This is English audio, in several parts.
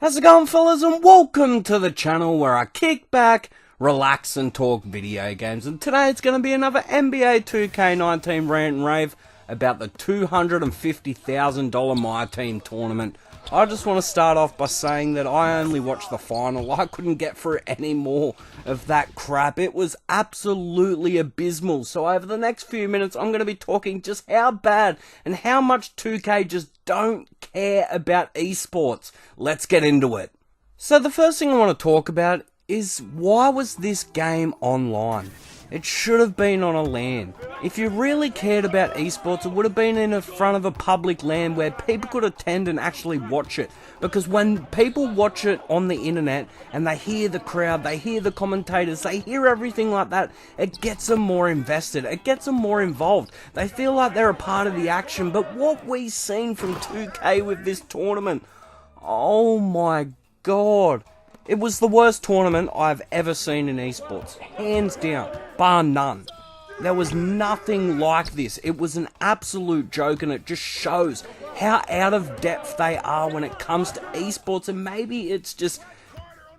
How's it going, fellas, and welcome to the channel where I kick back, relax and talk video games. And today it's going to be another NBA 2K19 rant and rave about the $250,000 Myteam tournament. I just want to start off by saying that I only watched the final. I couldn't get through any more of that crap. It was absolutely abysmal. So over the next few minutes, I'm going to be talking just how bad and how much 2K just don't care about esports. Let's get into it. So the first thing I want to talk about is, why was this game online? It should have been on a LAN. If you really cared about esports, it would have been in front of a public LAN where people could attend and actually watch it. Because when people watch it on the internet and they hear the crowd, they hear the commentators, they hear everything like that, it gets them more invested, it gets them more involved. They feel like they're a part of the action. But what we've seen from 2K with this tournament, oh my god. It was the worst tournament I've ever seen in esports, hands down, bar none. There was nothing like this. It was an absolute joke, and it just shows how out of depth they are when it comes to esports, and maybe it's just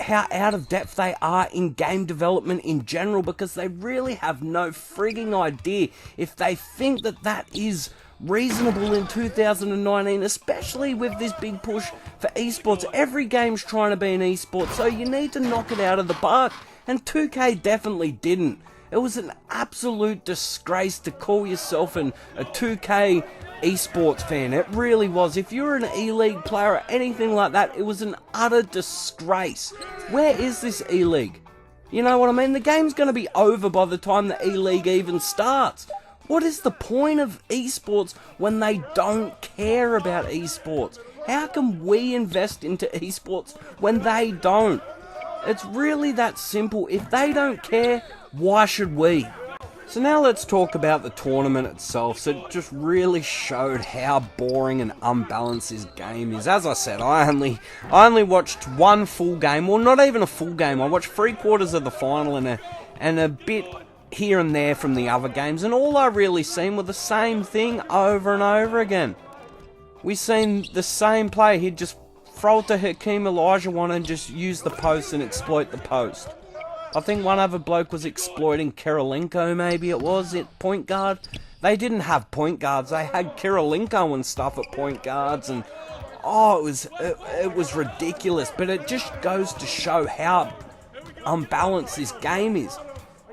how out of depth they are in game development in general, because they really have no frigging idea if they think that that is reasonable in 2019, especially with this big push for esports. Every game's trying to be an esport, so you need to knock it out of the park, and 2K definitely didn't. It was an absolute disgrace to call yourself a 2K esports fan. It really was. If you're an E-League player or anything like that, it was an utter disgrace. Where is this E-League? You know what I mean? The game's going to be over by the time the E-League even starts. What is the point of esports when they don't care about esports? How can we invest into esports when they don't? It's really that simple. If they don't care, why should we? So now let's talk about the tournament itself. So it just really showed how boring and unbalanced this game is. As I said, I only watched one full game. Well, not even a full game. I watched 3/4 of the final and a bit here and there from the other games, and all I really seen were the same thing over and over again. We seen the same play. He'd just throw it to Hakeem Olajuwon and just use the post and exploit the post. I think one other bloke was exploiting Kirilenko, maybe it was, at point guard. They didn't have point guards. They had Kirilenko and stuff at point guards, and oh, it was ridiculous. But it just goes to show how unbalanced this game is.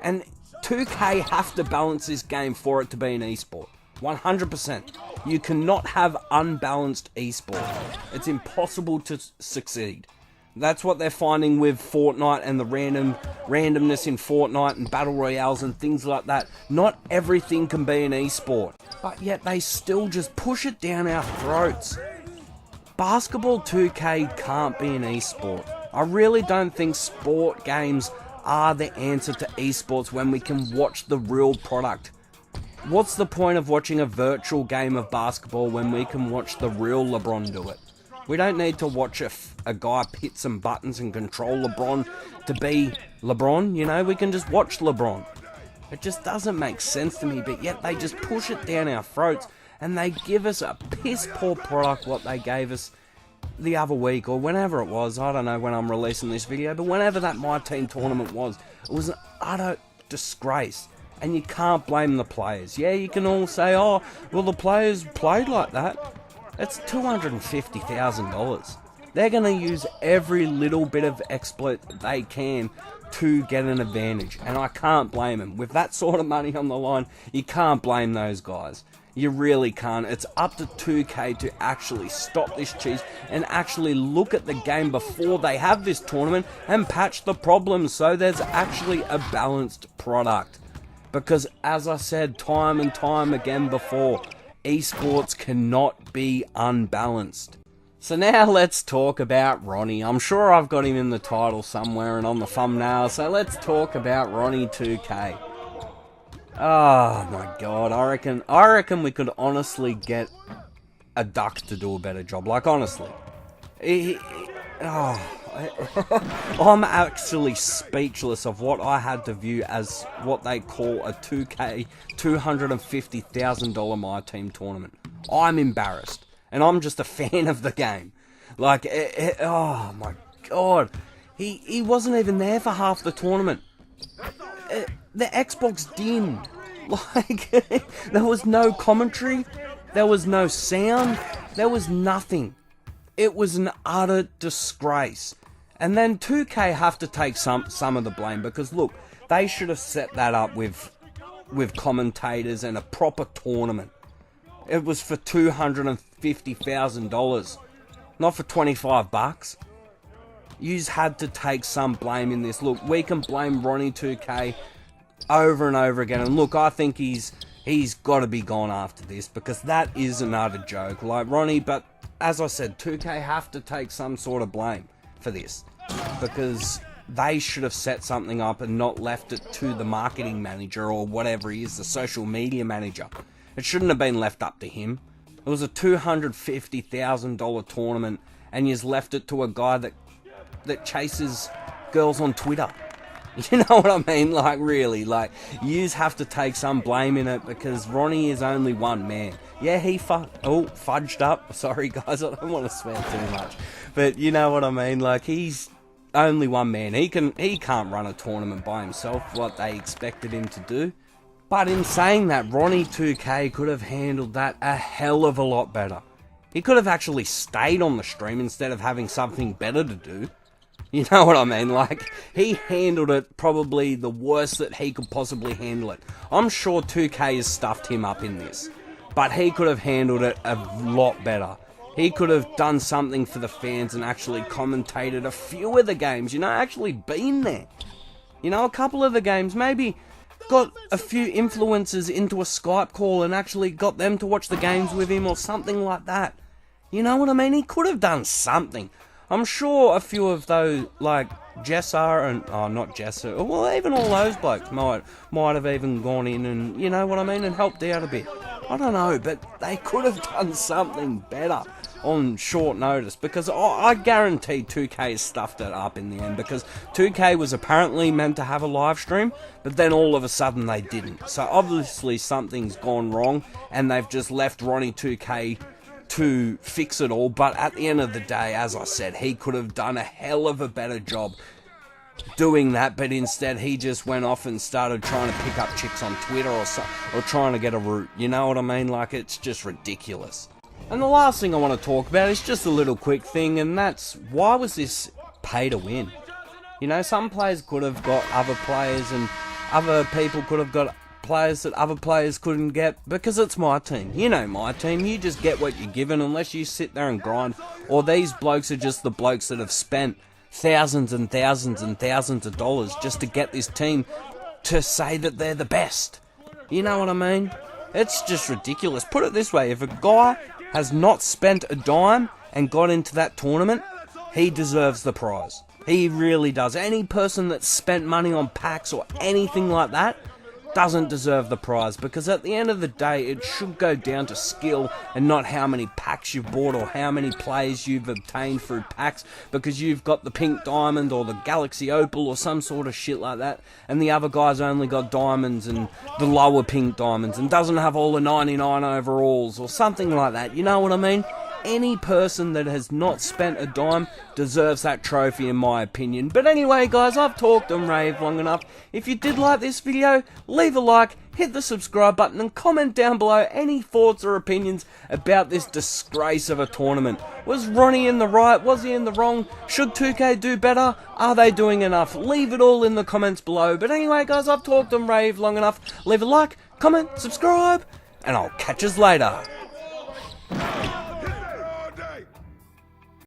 And 2K have to balance this game for it to be an esport. 100%. You cannot have unbalanced esport. It's impossible to succeed. That's what they're finding with Fortnite and the randomness in Fortnite and battle royales and things like that. Not everything can be an esport, but yet they still just push it down our throats. Basketball 2K can't be an esport. I really don't think sport games are the answer to esports when we can watch the real product. What's the point of watching a virtual game of basketball when we can watch the real LeBron do it? We don't need to watch a guy hit some buttons and control LeBron to be LeBron, you know? We can just watch LeBron. It just doesn't make sense to me, but yet they just push it down our throats and they give us a piss poor product what they gave us the other week, or whenever it was. I don't know when I'm releasing this video, but whenever that Myteam tournament was, it was an utter disgrace. And you can't blame the players. Yeah, you can all say, oh, well, the players played like that. It's $250,000. They're going to use every little bit of exploit that they can to get an advantage, and I can't blame them. With that sort of money on the line, you can't blame those guys. You really can't. It's up to 2K to actually stop this cheese and actually look at the game before they have this tournament and patch the problems so there's actually a balanced product. Because as I said time and time again before, esports cannot be unbalanced. So now let's talk about Ronnie. I'm sure I've got him in the title somewhere and on the thumbnail, so let's talk about RONNIE2K. Oh my god, I reckon we could honestly get a duck to do a better job. Like, honestly. I'm actually speechless of what I had to view as what they call a 2K $250,000 Myteam tournament. I'm embarrassed, and I'm just a fan of the game. Like, oh my god. He wasn't even there for half the tournament. The Xbox dimmed. Like, there was no commentary. There was no sound. There was nothing. It was an utter disgrace. And then 2K have to take some of the blame, because look, they should have set that up with commentators and a proper tournament. It was for $250,000, not for $25. Yous had to take some blame in this. Look, we can blame RONNIE2K over and over again, and look, I think he's got to be gone after this, because that is another joke, like Ronnie. But as I said, 2K have to take some sort of blame for this, because they should have set something up and not left it to the marketing manager or whatever he is, the social media manager. It shouldn't have been left up to him. It was a $250,000 tournament, and you've left it to a guy that chases girls on Twitter. You know what I mean? Like, really, like, yous have to take some blame in it, because Ronnie is only one man. Yeah, he fudged up. Sorry, guys, I don't want to swear too much. But you know what I mean? Like, he's only one man. He can't run a tournament by himself, what they expected him to do. But in saying that, RONNIE2K could have handled that a hell of a lot better. He could have actually stayed on the stream instead of having something better to do. You know what I mean? Like, he handled it probably the worst that he could possibly handle it. I'm sure 2K has stuffed him up in this, but he could have handled it a lot better. He could have done something for the fans and actually commentated a few of the games, you know, actually been there. You know, a couple of the games, maybe got a few influencers into a Skype call and actually got them to watch the games with him or something like that. You know what I mean? He could have done something. I'm sure a few of those, like Jessar and, not Jessar, well, even all those blokes might have even gone in and, you know what I mean, and helped out a bit. I don't know, but they could have done something better on short notice, because I guarantee 2K stuffed it up in the end, because 2K was apparently meant to have a live stream, but then all of a sudden they didn't. So obviously something's gone wrong, and they've just left RONNIE2K to fix it all. But at the end of the day, as I said, he could have done a hell of a better job doing that, but instead he just went off and started trying to pick up chicks on Twitter or trying to get a route. You know what I mean? Like, it's just ridiculous. And the last thing I want to talk about is just a little quick thing, and that's, why was this pay to win? You know, some players could have got other players, and other people could have got players that other players couldn't get, because it's my team. You know, my team, you just get what you're given unless you sit there and grind, or these blokes are just the blokes that have spent thousands and thousands and thousands of dollars just to get this team to say that they're the best. You know what I mean? It's just ridiculous. Put it this way, if a guy has not spent a dime and got into that tournament, he deserves the prize. He really does. Any person that's spent money on packs or anything like that doesn't deserve the prize, because at the end of the day, it should go down to skill and not how many packs you've bought or how many players you've obtained through packs, because you've got the pink diamond or the galaxy opal or some sort of shit like that, and the other guy's only got diamonds and the lower pink diamonds and doesn't have all the 99 overalls or something like that. You know what I mean? Any person that has not spent a dime deserves that trophy, in my opinion. But anyway, guys, I've talked and raved long enough. If you did like this video, leave a like, hit the subscribe button, and comment down below any thoughts or opinions about this disgrace of a tournament. Was Ronnie in the right? Was he in the wrong? Should 2K do better? Are they doing enough? Leave it all in the comments below. But anyway, guys, I've talked and raved long enough. Leave a like, comment, subscribe, and I'll catch us later.